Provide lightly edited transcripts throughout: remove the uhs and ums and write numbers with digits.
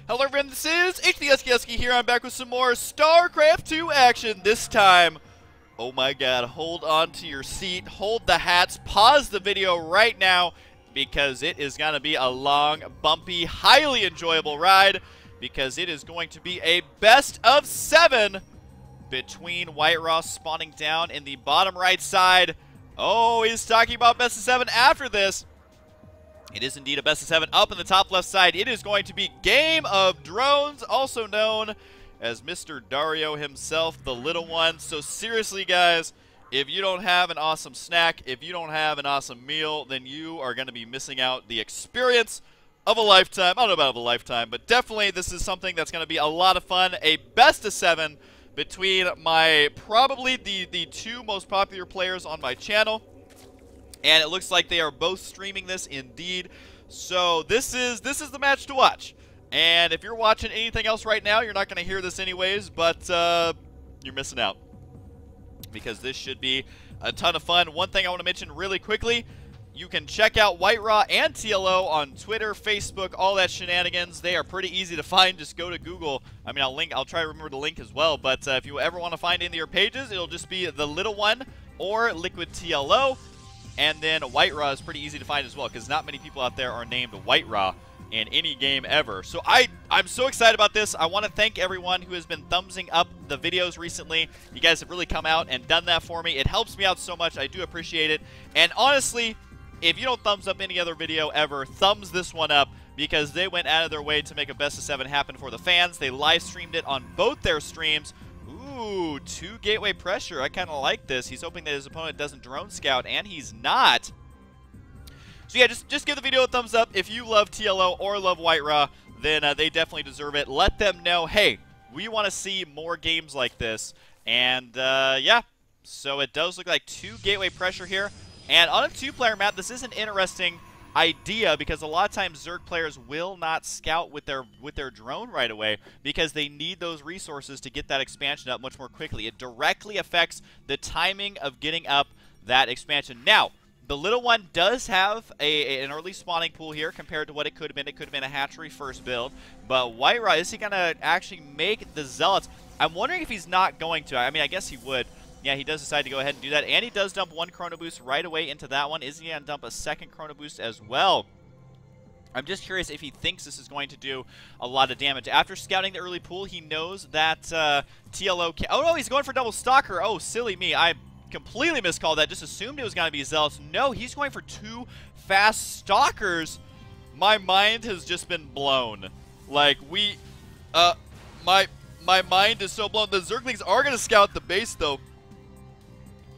Hello everyone, this is TheSC here. I'm back with some more Starcraft 2 action. This time, oh my god, hold on to your seat, hold the hats, pause the video right now, because it is going to be a long, bumpy, highly enjoyable ride, because it is going to be a best of 7 between Whitera spawning down in the bottom right side. Oh, he's talking about best of 7 after this. It is indeed a best of 7 up in the top left side. It is going to be Game of Drones, also known as Mr. Dario himself, the little one. So seriously, guys, if you don't have an awesome snack, if you don't have an awesome meal, then you are going to be missing out the experience of a lifetime. I don't know about of a lifetime, but definitely this is something that's going to be a lot of fun. A best of 7 between probably the two most popular players on my channel. And it looks like they are both streaming this indeed. So this is the match to watch. And if you're watching anything else right now, you're not going to hear this anyways, but you're missing out. Because this should be a ton of fun. One thing I want to mention really quickly, you can check out Whitera and TLO on Twitter, Facebook, all that shenanigans. They are pretty easy to find. Just go to Google. I mean, I'll try to remember the link as well. But if you ever want to find any of their pages, it'll just be TheLittleOne or Liquid TLO. And then Whitera is pretty easy to find as well, because not many people out there are named Whitera in any game ever. So I'm so excited about this. I want to thank everyone who has been thumbsing up the videos recently. You guys have really come out and done that for me. It helps me out so much. I do appreciate it. And honestly, if you don't thumbs up any other video ever, thumbs this one up, because they went out of their way to make a best of 7 happen for the fans. They live streamed it on both their streams. Ooh, 2 gateway pressure. I kind of like this. He's hoping that his opponent doesn't drone scout, and he's not. So yeah, just give the video a thumbs up. If you love TLO or love Whitera, then they definitely deserve it. Let them know, hey, we want to see more games like this. And yeah, so it does look like 2 gateway pressure here. And on a 2-player map, this is an interesting idea, because a lot of times Zerg players will not scout with their drone right away, because they need those resources to get that expansion up much more quickly. It directly affects the timing of getting up that expansion. Now, the little one does have an early spawning pool here compared to what it could have been. It could have been a hatchery first build, but Whitera, is he going to actually make the zealots? I'm wondering if he's not going to. I mean, I guess he would. Yeah, he does decide to go ahead and do that, and he does dump 1 chrono boost right away into that one. Is he going to dump a 2nd chrono boost as well? I'm just curious if he thinks this is going to do a lot of damage. After scouting the early pool, he knows that TLO can... Oh, no, he's going for double stalker. Oh, silly me. I completely miscalled that. Just assumed it was going to be Zealots. No, he's going for 2 fast stalkers. My mind has just been blown. Like, my mind is so blown. The Zerglings are going to scout the base, though.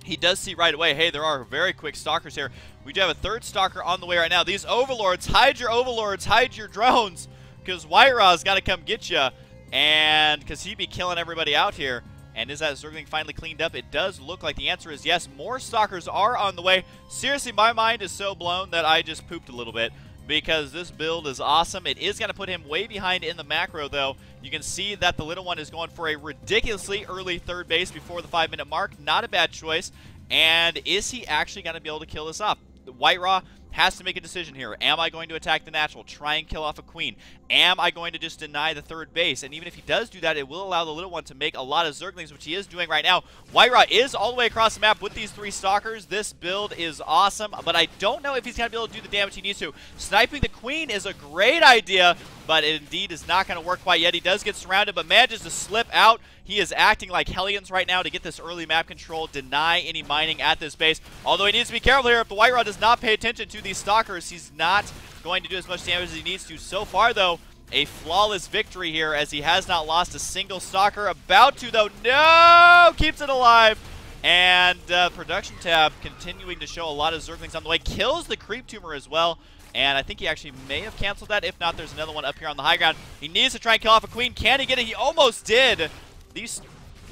He does see right away, hey, there are very quick stalkers here. We do have a 3rd stalker on the way right now. These overlords, hide your drones, because Whitera's got to come get you, and because he'd be killing everybody out here. And is that Zergling finally cleaned up? It does look like the answer is yes. More stalkers are on the way. Seriously, my mind is so blown that I just pooped a little bit, because this build is awesome. It is going to put him way behind in the macro, though. You can see that the little one is going for a ridiculously early 3rd base before the 5-minute mark. Not a bad choice. And is he actually going to be able to kill this off? Whitera has to make a decision here. Am I going to attack the natural, try and kill off a queen? Am I going to just deny the 3rd base? And even if he does do that, it will allow the little one to make a lot of Zerglings, which he is doing right now. Whitera is all the way across the map with these 3 stalkers. This build is awesome, but I don't know if he's going to be able to do the damage he needs to. Sniping the queen is a great idea, but it indeed is not going to work quite yet. He does get surrounded, but manages to slip out. He is acting like Hellions right now to get this early map control, deny any mining at this base. Although he needs to be careful here. If the Whitera does not pay attention to these stalkers, he's not going to do as much damage as he needs to. So far, though, a flawless victory here, as he has not lost a single stalker. About to, though. No! Keeps it alive. And production tab continuing to show a lot of Zerglings on the way. Kills the creep tumor as well. And I think he actually may have canceled that. If not, there's another one up here on the high ground. He needs to try and kill off a queen. Can he get it? He almost did. These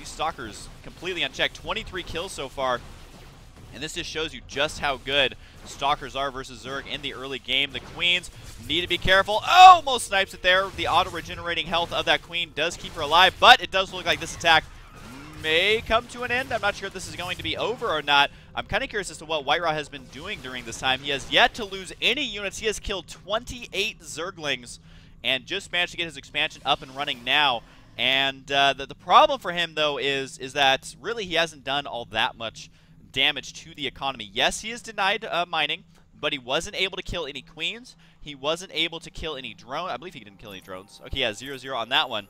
stalkers completely unchecked. 23 kills so far. And this just shows you just how good stalkers are versus Zerg in the early game. The queens need to be careful. Oh, almost snipes it there. The auto-regenerating health of that queen does keep her alive, but it does look like this attack may come to an end. I'm not sure if this is going to be over or not. I'm kind of curious as to what Whitera has been doing during this time. He has yet to lose any units. He has killed 28 Zerglings and just managed to get his expansion up and running now. And the problem for him, though, is that really he hasn't done all that much damage to the economy. Yes, he is denied mining, but he wasn't able to kill any queens. He wasn't able to kill any drone. I believe he didn't kill any drones. Okay, yeah, 0-0 on that one.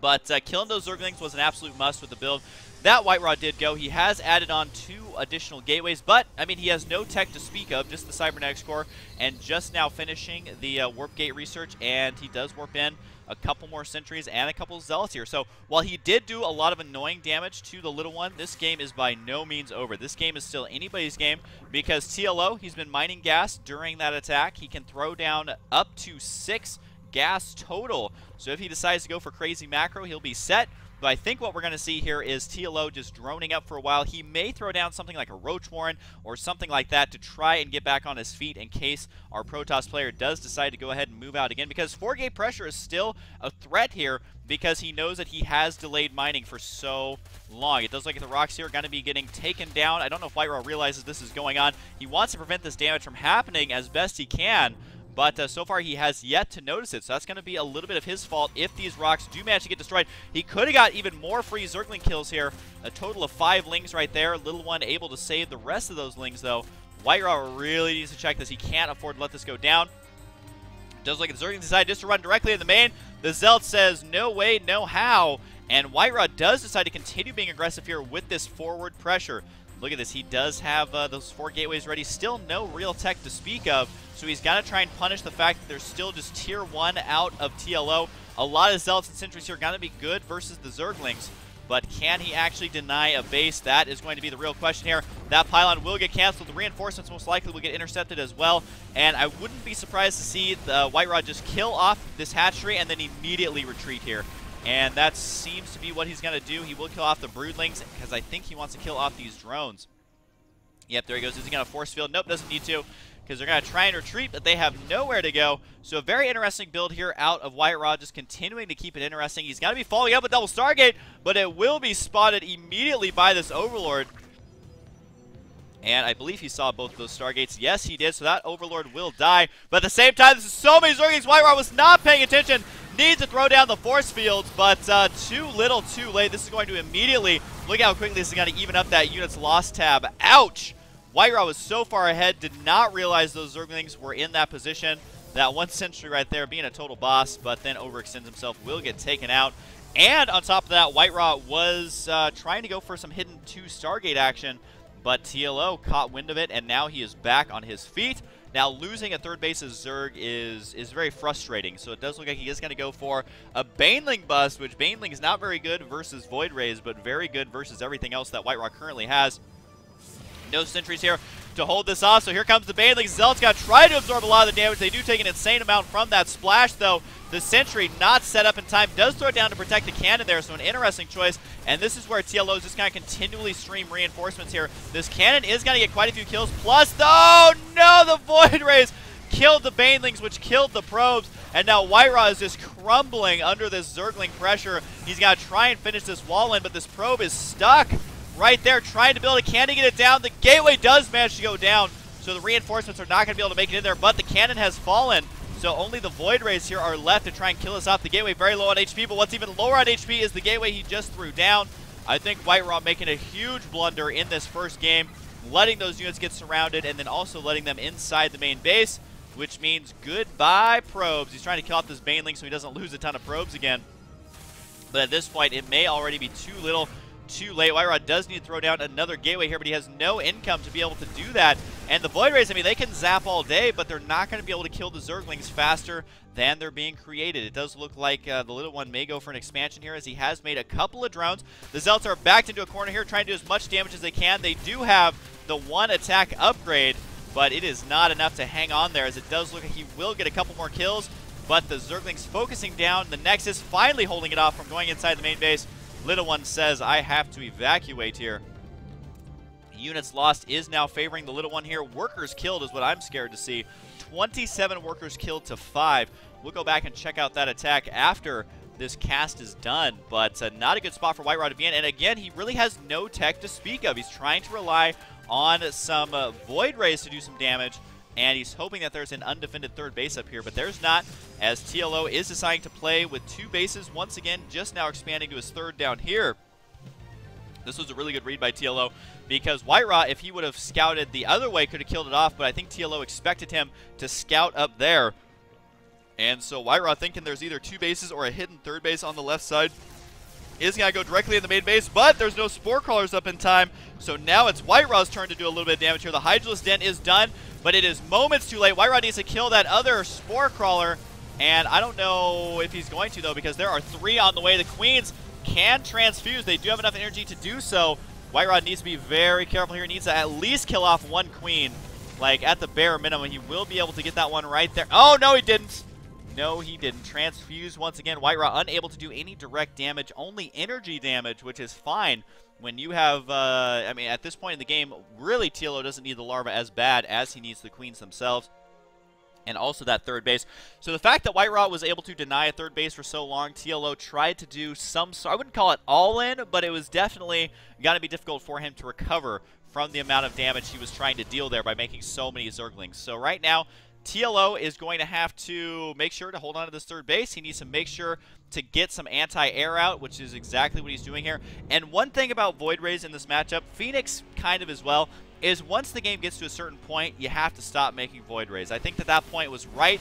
But killing those Zerglings was an absolute must with the build. That Whitera did go. He has added on 2 additional gateways, but, I mean, he has no tech to speak of, just the cybernetics core, and just now finishing the warp gate research, and he does warp in a couple more sentries and a couple of zealots here. So while he did do a lot of annoying damage to the little one, this game is by no means over. This game is still anybody's game because TLO, he's been mining gas during that attack. He can throw down up to 6 gas total. So if he decides to go for crazy macro, he'll be set. But I think what we're going to see here is TLO just droning up for a while. He may throw down something like a Roach Warren or something like that to try and get back on his feet in case our Protoss player does decide to go ahead and move out again, because 4-gate pressure is still a threat here because he knows that he has delayed mining for so long. It does look like the rocks here are going to be getting taken down. I don't know if Whitera realizes this is going on. He wants to prevent this damage from happening as best he can, but so far he has yet to notice it, so that's going to be a little bit of his fault if these rocks do manage to get destroyed. He could have got even more free Zergling kills here, a total of 5 lings right there. Little one able to save the rest of those lings, though. Whitera really needs to check this. He can't afford to let this go down. Does look like the Zerglings decide just to run directly in the main. The Zealot says, no way, no how, and Whitera does decide to continue being aggressive here with this forward pressure. Look at this. He does have those 4 gateways ready. Still no real tech to speak of. So he's got to try and punish the fact that there's still just tier 1 out of TLO. A lot of Zealots and Sentries here are going to be good versus the Zerglings. But can he actually deny a base? That is going to be the real question here. That pylon will get canceled. The reinforcements most likely will get intercepted as well. And I wouldn't be surprised to see the Whitera just kill off this hatchery and then immediately retreat here. And that seems to be what he's going to do. He will kill off the broodlings because I think he wants to kill off these drones. Yep, there he goes. Is he going to force field? Nope, doesn't need to, because they're going to try and retreat, but they have nowhere to go. So a very interesting build here out of Whitera, just continuing to keep it interesting. He's got to be following up with double Stargate, but it will be spotted immediately by this Overlord. And I believe he saw both of those Stargates. Yes, he did, so that Overlord will die. But at the same time, this is so many Zerglings. Whitera was not paying attention. Needs to throw down the force fields, but too little, too late. This is going to immediately, look how quickly this is going to even up that unit's loss tab. Ouch! Whitera was so far ahead, did not realize those Zerglings were in that position. That 1 sentry right there being a total boss, but then overextends himself, will get taken out. And on top of that, Whitera was trying to go for some hidden 2 Stargate action, but TLO caught wind of it, and now he is back on his feet. Now, losing a 3rd base's Zerg is very frustrating, so it does look like he is going to go for a Baneling bust, which Baneling is not very good versus Void Rays, but very good versus everything else that Whitera currently has. No sentries here to hold this off, so here comes the Baneling. Zealot's got to try to absorb a lot of the damage. They do take an insane amount from that splash, though. The sentry not set up in time, does throw it down to protect the cannon there, so an interesting choice. And this is where TLO is just going to continually stream reinforcements here. This cannon is going to get quite a few kills, plus, oh no, the Void Rays killed the Banelings, which killed the probes. And now Whitera is just crumbling under this Zergling pressure. He's got to try and finish this wall in, but this probe is stuck right there trying to build it. Can he get it down? The gateway does manage to go down, so the reinforcements are not going to be able to make it in there, but the cannon has fallen. So only the Void Rays here are left to try and kill us off. The gateway very low on HP, but what's even lower on HP is the gateway he just threw down. I think Whitera making a huge blunder in this first game, letting those units get surrounded and then also letting them inside the main base, which means goodbye probes. He's trying to kill off this Baneling so he doesn't lose a ton of probes again. But at this point, it may already be too little, too late. Whitera does need to throw down another gateway here, but he has no income to be able to do that. And the Void Rays, I mean, they can zap all day, but they're not going to be able to kill the Zerglings faster than they're being created. It does look like the little one may go for an expansion here, as he has made a couple of drones. The Zealots are backed into a corner here, trying to do as much damage as they can. They do have the 1 attack upgrade, but it is not enough to hang on there, as it does look like he will get a couple more kills. But the Zerglings focusing down. The Nexus finally holding it off from going inside the main base. Little one says, I have to evacuate here. Units lost is now favoring the little one here. Workers killed is what I'm scared to see. 27 workers killed to 5. We'll go back and check out that attack after this cast is done, but not a good spot for Whitera to be in. And again, he really has no tech to speak of. He's trying to rely on some Void Rays to do some damage, and he's hoping that there's an undefended third base up here, but there's not, as TLO is deciding to play with 2 bases once again, just now expanding to his third down here. This was a really good read by TLO, because Whitera, if he would have scouted the other way, could have killed it off, but I think TLO expected him to scout up there. And so Whitera, thinking there's either 2 bases or a hidden third base on the left side, is going to go directly in the main base, but there's no Spore Crawlers up in time, so now it's Whitera's turn to do a little bit of damage here. The Hydralisk Den is done, but it is moments too late. Whitera needs to kill that other Spore Crawler, and I don't know if he's going to, though, because there are 3 on the way. The Queens can transfuse. They do have enough energy to do so. Whitera needs to be very careful here. He needs to at least kill off 1 Queen. Like, at the bare minimum, he will be able to get that one right there. Oh, no, he didn't. No, he didn't. Transfuse once again. Whitera unable to do any direct damage, only energy damage, which is fine when you have, I mean, at this point in the game, really TLO doesn't need the larva as bad as he needs the Queens themselves. And also that third base. So the fact that Whitera was able to deny a third base for so long, TLO tried to do some, I wouldn't call it all in, but it was definitely going to be difficult for him to recover from the amount of damage he was trying to deal there by making so many Zerglings. So right now, TLO is going to have to make sure to hold on to this third base. He needs to make sure to get some anti-air out, which is exactly what he's doing here. And one thing about Void Rays in this matchup, Phoenix kind of as well, is once the game gets to a certain point, you have to stop making Void Rays. I think that point was right,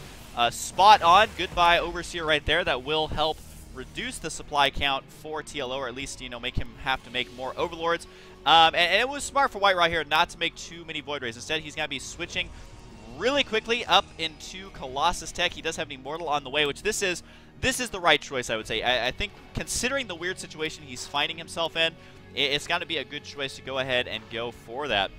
spot on. Goodbye Overseer right there. That will help reduce the supply count for TLO, or at least, you know, make him have to make more Overlords. And it was smart for Whitera here not to make too many Void Rays. Instead, he's going to be switching really quickly up into Colossus Tech. He does have an Immortal on the way, which this is the right choice, I would say. I think considering the weird situation he's finding himself in, it's got to be a good choice to go ahead and go for that.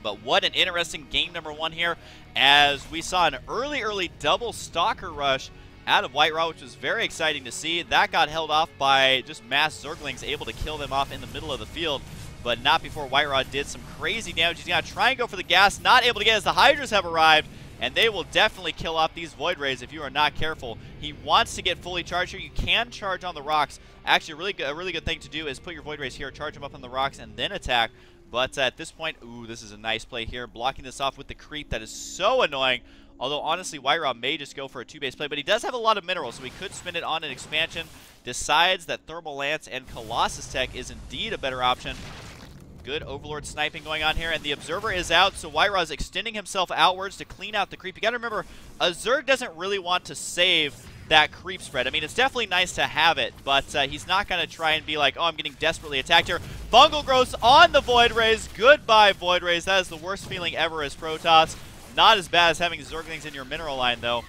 But what an interesting game number 1 here, as we saw an early double Stalker rush out of Whitera, which was very exciting to see. That got held off by just mass Zerglings, able to kill them off in the middle of the field, but not before Whitera did some crazy damage. He's going to try and go for the gas, not able to get as the Hydras have arrived, and they will definitely kill off these Void Rays if you are not careful. He wants to get fully charged here. You can charge on the rocks. Actually, a really good thing to do is put your Void Rays here, charge them up on the rocks, and then attack. But at this point, ooh, this is a nice play here, blocking this off with the creep. That is so annoying. Although, honestly, Whitera may just go for a 2-base play, but he does have a lot of minerals, so he could spin it on an expansion. Decides that Thermal Lance and Colossus Tech is indeed a better option. Good Overlord sniping going on here, and the Observer is out, so Whitera is extending himself outwards to clean out the creep. You got to remember, a Zerg doesn't really want to save that creep spread. I mean, it's definitely nice to have it, but he's not going to try and be like, oh, I'm getting desperately attacked here. Fungal Growth on the Void Rays. Goodbye, Void Rays. That is the worst feeling ever as Protoss. Not as bad as having Zerglings in your mineral line, though.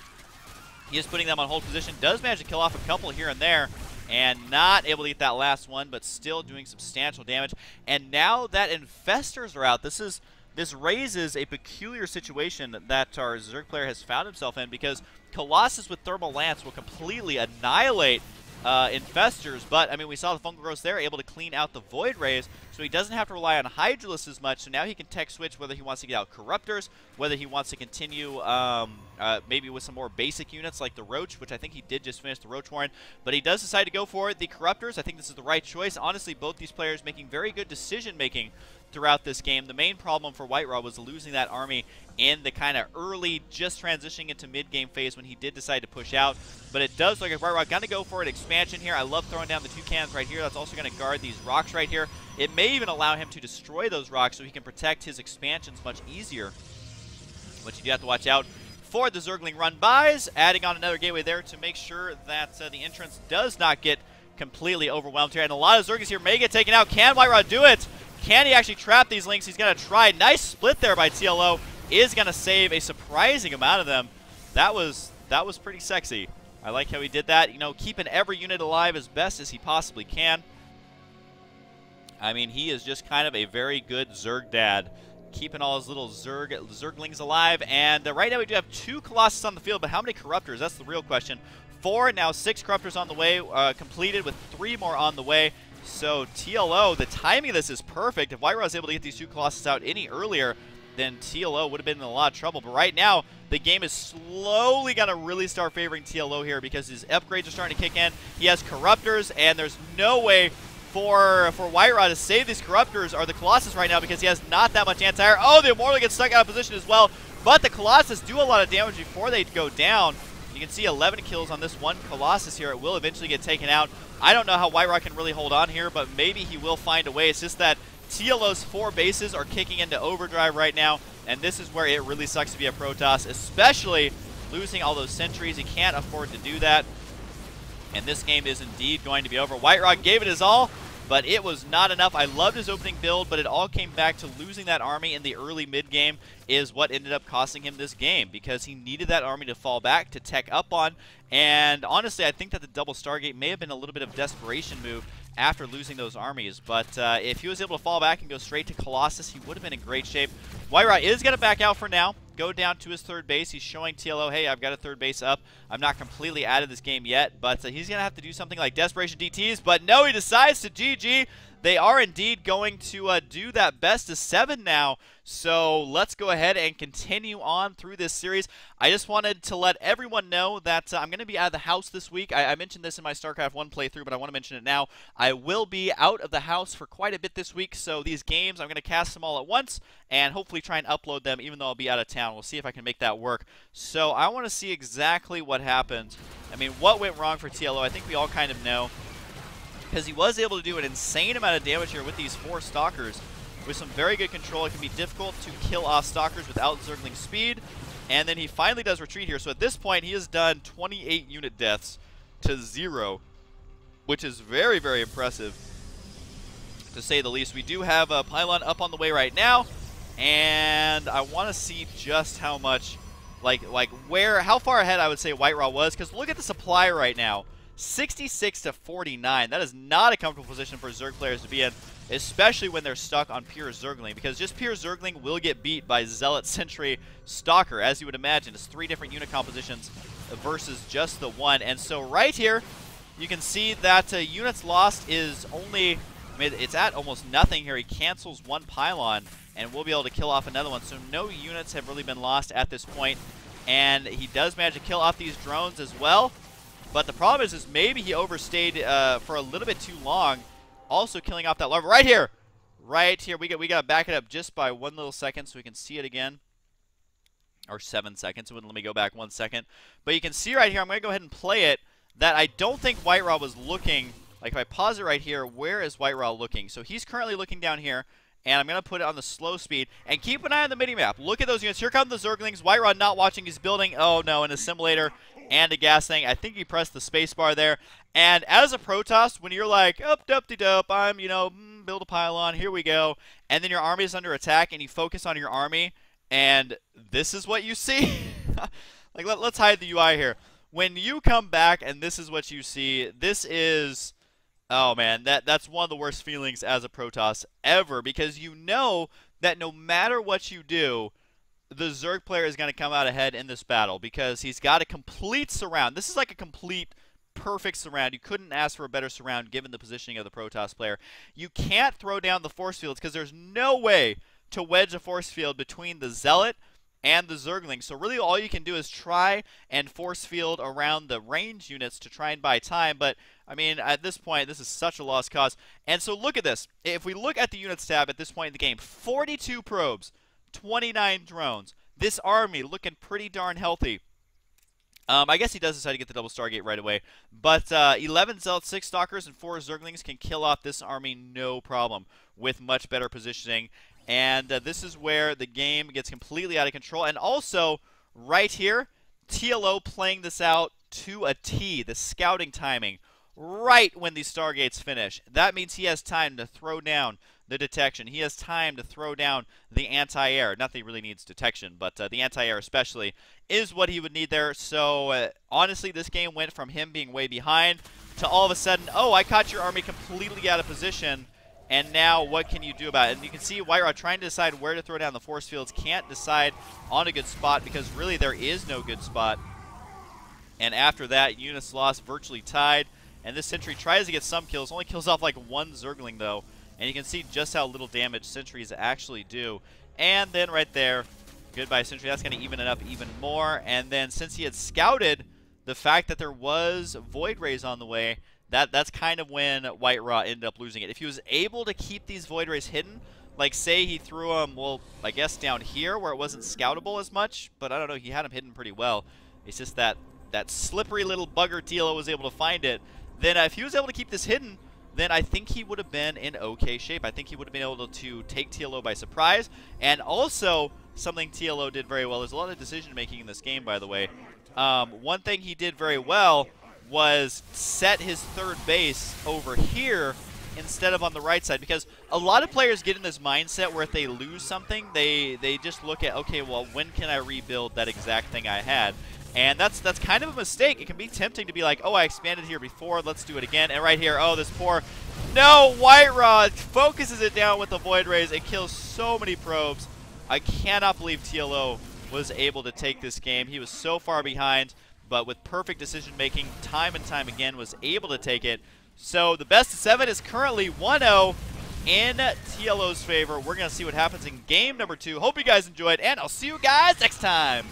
He is putting them on hold position. Does manage to kill off a couple here and there, and not able to get that last one, but still doing substantial damage. And now that Infestors are out, this raises a peculiar situation that our Zerg player has found himself in, because Colossus with Thermal Lance will completely annihilate Infestors, but, I mean, we saw the Fungal Growth there, able to clean out the Void Rays, so he doesn't have to rely on Hydralisk as much, so now he can tech switch whether he wants to get out Corruptors, whether he wants to continue maybe with some more basic units like the Roach, which I think he did just finish the Roach Warren, but he does decide to go for the Corruptors. I think this is the right choice. Honestly, both these players making very good decision-making throughout this game. The main problem for Whitera was losing that army in the kind of early, just transitioning into mid-game phase when he did decide to push out. But it does look like Whitera going to go for an expansion here. I love throwing down the 2 cannons right here. That's also going to guard these rocks right here. It may even allow him to destroy those rocks so he can protect his expansions much easier. But you do have to watch out for the Zergling run-bys, adding on another gateway there to make sure that the entrance does not get completely overwhelmed here. And a lot of Zerglings here may get taken out. Can Whitera do it? Can he actually trap these links? He's going to try. Nice split there by TLO. Is going to save a surprising amount of them. That was pretty sexy. I like how he did that. You know, keeping every unit alive as best as he possibly can. I mean, he is just kind of a very good Zerg dad, keeping all his little Zerglings alive. And right now we do have 2 Colossus on the field, but how many Corruptors? That's the real question. 4, now 6 Corruptors on the way, completed with 3 more on the way. So TLO, the timing of this is perfect. If Whitera was able to get these 2 Colossus out any earlier, then TLO would have been in a lot of trouble. But right now, the game is slowly going to really start favoring TLO here because his upgrades are starting to kick in. He has Corruptors, and there's no way for Whitera to save these Corruptors or the Colossus right now because he has not that much anti-air. Oh, the Immortal gets stuck out of position as well. But the Colossus do a lot of damage before they go down. You can see 11 kills on this one Colossus here. It will eventually get taken out. I don't know how Whitera can really hold on here, but maybe he will find a way. It's just that TLO's 4 bases are kicking into overdrive right now, and this is where it really sucks to be a Protoss, especially losing all those sentries. He can't afford to do that, and this game is indeed going to be over. Whitera gave it his all, but it was not enough. I loved his opening build, but it all came back to losing that army in the early mid-game is what ended up costing him this game, because he needed that army to fall back, to tech up on, and honestly, I think that the double Stargate may have been a little bit of a desperation move after losing those armies, but if he was able to fall back and go straight to Colossus, he would have been in great shape. Whitera is going to back out for now, go down to his third base. He's showing TLO, hey, I've got a third base up. I'm not completely out of this game yet, but he's going to have to do something like Desperation DTs, but no, he decides to GG. They are indeed going to do that best of 7 now, so let's go ahead and continue on through this series. I just wanted to let everyone know that I'm going to be out of the house this week. I mentioned this in my StarCraft 1 playthrough, but I want to mention it now. I will be out of the house for quite a bit this week, so these games, I'm going to cast them all at once and hopefully try and upload them even though I'll be out of town. We'll see if I can make that work. So I want to see exactly what happened. I mean, what went wrong for TLO? I think we all kind of know, because he was able to do an insane amount of damage here with these 4 Stalkers. With some very good control, it can be difficult to kill off Stalkers without Zergling speed. And then he finally does retreat here. So at this point, he has done 28 unit deaths to 0, which is very, very impressive, to say the least. We do have a pylon up on the way right now, and I want to see just how much, how far ahead I would say Whitera was, because look at the supply right now. 66 to 49. That is not a comfortable position for Zerg players to be in, especially when they're stuck on pure Zergling, because just pure Zergling will get beat by Zealot, Sentry, Stalker, as you would imagine. It's 3 different unit compositions versus just the 1. And so right here, you can see that units lost is only, I mean, it's at almost nothing here. He cancels 1 pylon, and we'll be able to kill off another one. So no units have really been lost at this point, and he does manage to kill off these drones as well. But the problem is maybe he overstayed for a little bit too long, also killing off that larva. Right here, we got to back it up just by 1 little second so we can see it again, or 7 seconds. It wouldn't let me go back 1 second. But you can see right here, I'm going to go ahead and play it, that I don't think Whitera was looking. Like if I pause it right here, where is Whitera looking? So he's currently looking down here, and I'm going to put it on the slow speed. And keep an eye on the mini-map. Look at those units. Here come the Zerglings. Whitera not watching. He's building, oh no, an assimilator and a gas thing. I think he pressed the spacebar there. And as a Protoss, when you're like, up-dupty-dope, I'm, build a pylon, here we go. And then your army is under attack, and you focus on your army, and this is what you see. Let's hide the UI here. When you come back and this is what you see, this is... Oh man, that's one of the worst feelings as a Protoss ever, because you know that no matter what you do, the Zerg player is going to come out ahead in this battle, because he's got a complete surround. This is like a complete, perfect surround. You couldn't ask for a better surround given the positioning of the Protoss player. You can't throw down the force fields because there's no way to wedge a force field between the Zealot and the Zergling. So really all you can do is try and force field around the range units to try and buy time. But, I mean, at this point, this is such a lost cause. And so look at this. If we look at the units tab at this point in the game, 42 probes, 29 drones. This army looking pretty darn healthy. I guess he does decide to get the double Stargate right away. But 11 Zealot, 6 Stalkers, and 4 Zerglings can kill off this army no problem with much better positioning. And this is where the game gets completely out of control. And also, right here, TLO playing this out to a T, the scouting timing, right when these Stargates finish. That means he has time to throw down the detection. He has time to throw down the anti-air. Not that he really needs detection, but the anti-air especially is what he would need there. So, honestly, this game went from him being way behind to all of a sudden, oh, I caught your army completely out of position. And now, what can you do about it? And you can see Whitera trying to decide where to throw down the force fields. Can't decide on a good spot because really there is no good spot. And after that, units lost, virtually tied. And this Sentry tries to get some kills. Only kills off like 1 Zergling though. And you can see just how little damage Sentries actually do. And then right there, goodbye Sentry. That's going to even it up even more. And then since he had scouted the fact that there was Void Rays on the way, that's kind of when Whitera ended up losing it. If he was able to keep these Void Rays hidden, Like, say he threw him, well, I guess down here where it wasn't scoutable as much, but I don't know, he had him hidden pretty well. It's just that slippery little bugger TLO was able to find it. Then if he was able to keep this hidden, then I think he would have been in okay shape. I think he would have been able to take TLO by surprise. And also, something TLO did very well, there's a lot of decision making in this game, by the way. One thing he did very well was set his third base over here instead of on the right side, because a lot of players get in this mindset where if they lose something, they just look at, okay, well, when can I rebuild that exact thing I had? And that's kind of a mistake. It can be tempting to be like, oh, I expanded here before, let's do it again. And right here, oh, this poor, no, Whitera focuses it down with the Void Rays. It kills so many probes. I cannot believe TLO was able to take this game. He was so far behind, but with perfect decision making, time and time again, was able to take it. So the best of 7 is currently 1-0 in TLO's favor. We're going to see what happens in game number 2. Hope you guys enjoyed, and I'll see you guys next time.